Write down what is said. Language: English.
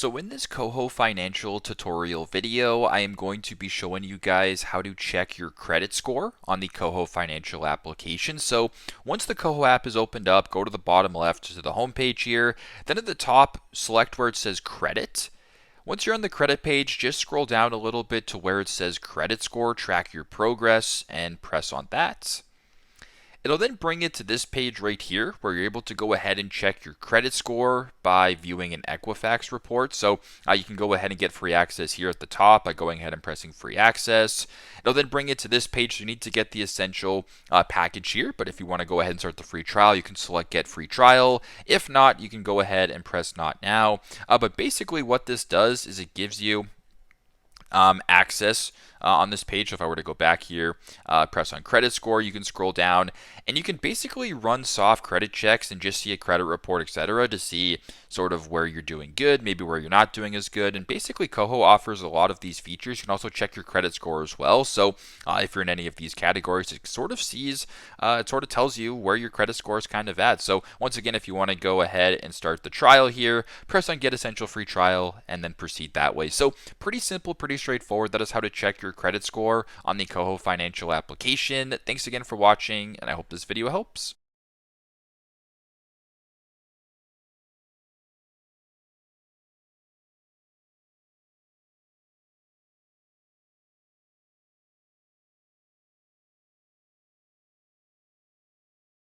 So in this KOHO Financial tutorial video, I am going to be showing you guys how to check your credit score on the KOHO Financial application. So once the KOHO app is opened up, go to the bottom left to the home page here. Then at the top, select where it says credit. Once you're on the credit page, just scroll down a little bit to where it says credit score, track your progress, and press on that. It'll then bring it to this page right here where you're able to go ahead and check your credit score by viewing an Equifax report. So you can go ahead and get free access here at the top by going ahead and pressing free access. It'll then bring it to this page. So you need to get the essential package here. But if you want to go ahead and start the free trial, you can select get free trial. If not, you can go ahead and press not now. But basically what this does is it gives you access on this page. So if I were to go back here, press on credit score, you can scroll down and you can basically run soft credit checks and just see a credit report, etc., to see sort of where you're doing good, maybe where you're not doing as good. And basically KOHO offers a lot of these features. You can also check your credit score as well. So if you're in any of these categories, it sort of tells you where your credit score is kind of at. So once again, if you want to go ahead and start the trial here, press on get essential free trial and then proceed that way. So pretty simple, pretty straightforward. That is how to check your credit score on the KOHO Financial application. Thanks again for watching, and I hope this video helps.